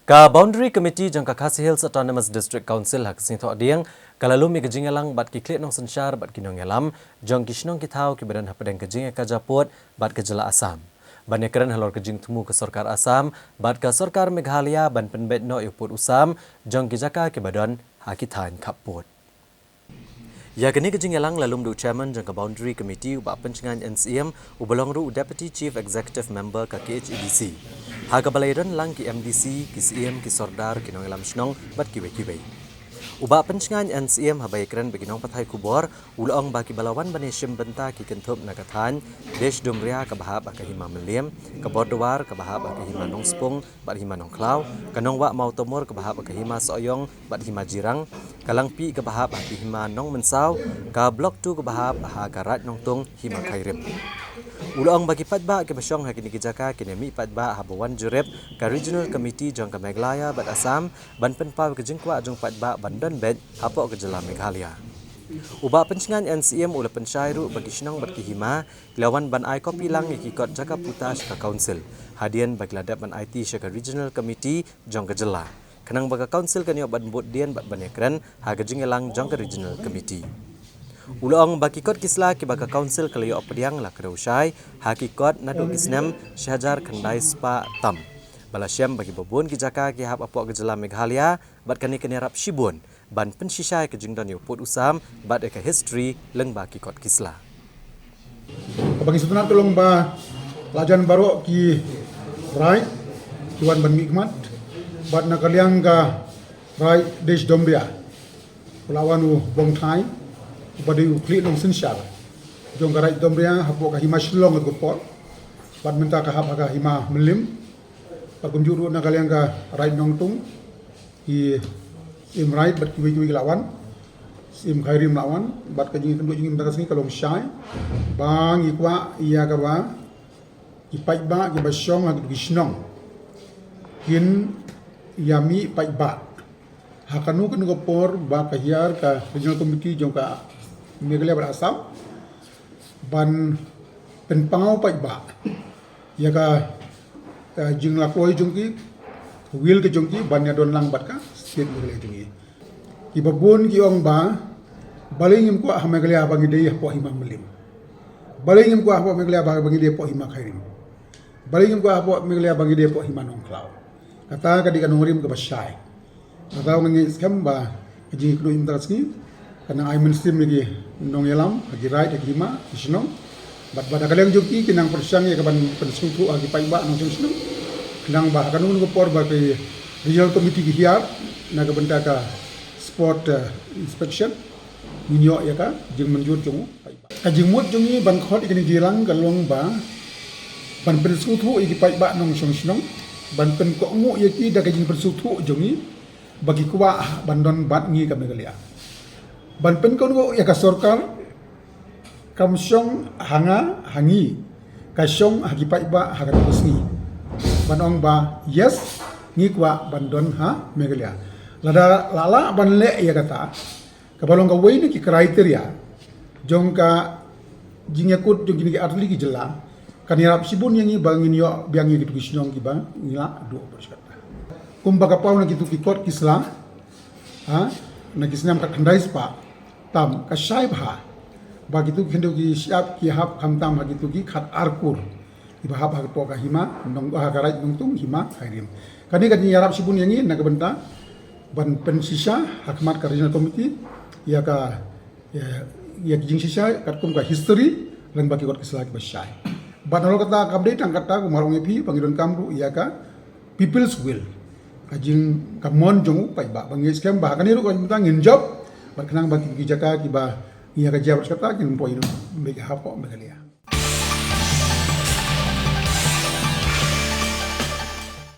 Ka Boundary Committee jang ka Khasi Hills Autonomous District Council hak sing tho diang kalalu mi gajing elang bat ki klik nong sensyar bat kinong elam jang kisnong kitau ki badan hapadang gajing ka japot bat kejela Assam. Ban ekran halor gajing temu ke Sarkar Assam bat ka Sarkar Meghalaya ban penbet no uput usam jang ki jaka ki badan hakitan kaput. Ya kini gajing elang lalum du chairman jang ka Boundary Committee ubak pencengan NCM ubalong ru Deputy Chief Executive Member ka KHEDC. Haga balairan lang ki MDC, ki CM, ki Sordar, ki nong elam snong, bat ki wei. Uba pencengan NCM habai keren bagi nong patai kubor, ulong baki balawan baneshim benta ki kentup nakatan, desh dumria ka bahab ka hima meliam, ka bordowar ka bahab ka hima nong spung, bat hima nong klau, ka nong wak mau tomor ka bahab ka hima soyong, bat hima jirang, ka langpi ka bahab ka hima nong mensau, ka blok tu ka bahab ha karat nong tung hima kairim. Ulong bagi patba ke basyong hakini kijaka kini mi patba habawan jurep ka Regional Committee jong ka Meghalaya bat Assam ban penpaw ke jengkwa jong patba bandan bed hapok ke jela Meghalaya. Uba pencengan NCM ula pensyairu bagi senang berkihima lawan ban ai kopi lang ikikot jaka putas ka council. Hadian bagi ladap ban IT syaka Regional Committee jong ke jela. Kenang bagi council kan yo ban bot dian bat banekran ha ke jengelang jong ke Regional Committee. Ulong bakikot kisla ki baka council kalayo opediang la kedausai hakikot nadu kisnem syajar kandai spa tam balasyam bagi babun ki jaka ki hap apok ke jela Meghalaya bat kani rap shibun ban pensisai ke jingdan yo put usam bat eka history leng bakikot kisla bagi setunat tolong ba lajan baru ki right tuan ban mikmat bat nakaliang ga right desh dombia pulawanu bong thai pada uklik nong sensyar jong garai dombria hapok ka hima shlong ke pot bat minta ka hap ka hima melim pat kunjuru na kaliang ka rai nong tung i right bat kiwi lawan sim khairim lawan bat ka jing tenduk jing daras ni kalong syai bang ikwa iya ka ba ipai ba ki basyong ha gisnong kin yami pai ba hakanu kan ko por ba ka hiar ka Regional Committee jong ka Meghalaya bar Assam ban penpangau pai ba ya ka jing lakoi jongki wil ke jongki ban ya don lang bat ka state Meghalaya jongki ki babun ki ong ba balingim ko ha Meghalaya bangi dei po hima melim balingim ko ha Meghalaya bangi dei po hima khairim balingim ko ha Meghalaya bangi dei po hima nong klau kata ka di kanong rim ke basyai kata ngi skam ba ji klo imtraski kana ai ministry megi nong elam agi right agi ma isnong bat bada kaleng joki kinang persang ya kaban pensutu agi pai ba nong isnong kinang ba kanun ko por ba ke Regional Committee ki hiar na ka benta ka sport inspection minyo ya ka jing menjur jong pai ba ka jing mot jongi ban khot ikini gilang kalong ba ban pensutu agi pai ba nong isnong ban pen ko ngu ya ki da ka jing pensutu jongi bagi kuwa bandon bat ngi ka Meghalaya ban pen ko ya ka Sarkar kamsyong hanga hangi kasyong hagipai ba hagat usni banong ba yes ngi kwa bandon ha Meghalaya lada lala ban le ya kata kabalong ka way ni ki kriteria jong ka jingyakut jong gini atli ki jela kanirap sibun yang bangin yo biangi gitu kisnyong giba ngila do berkata kumbaga pau na gitu ki kot kisla ha na kisnam ka kandai spa tam ka shaib ha bagitu kendo ki siap ki hap kham tam bagitu ki khat arkur iba hap ha to ka hima nong ha garai nong tung hima khairim kani kani yarap sibun yangi na ka benta ban pensisa hakmat ka Regional Committee ya ka ya jing sisa kat kum ka history lang bagi kot kisla ki basyai ban ro kata update ang kata ko marong epi pangidon kamru ya ka people's will kajing kamon jong pai ba bangi scam ba kani ro ko ngin job berkenang bagi kijaka kiba ia kerja berkata kin poin bagi hapo Meghalaya.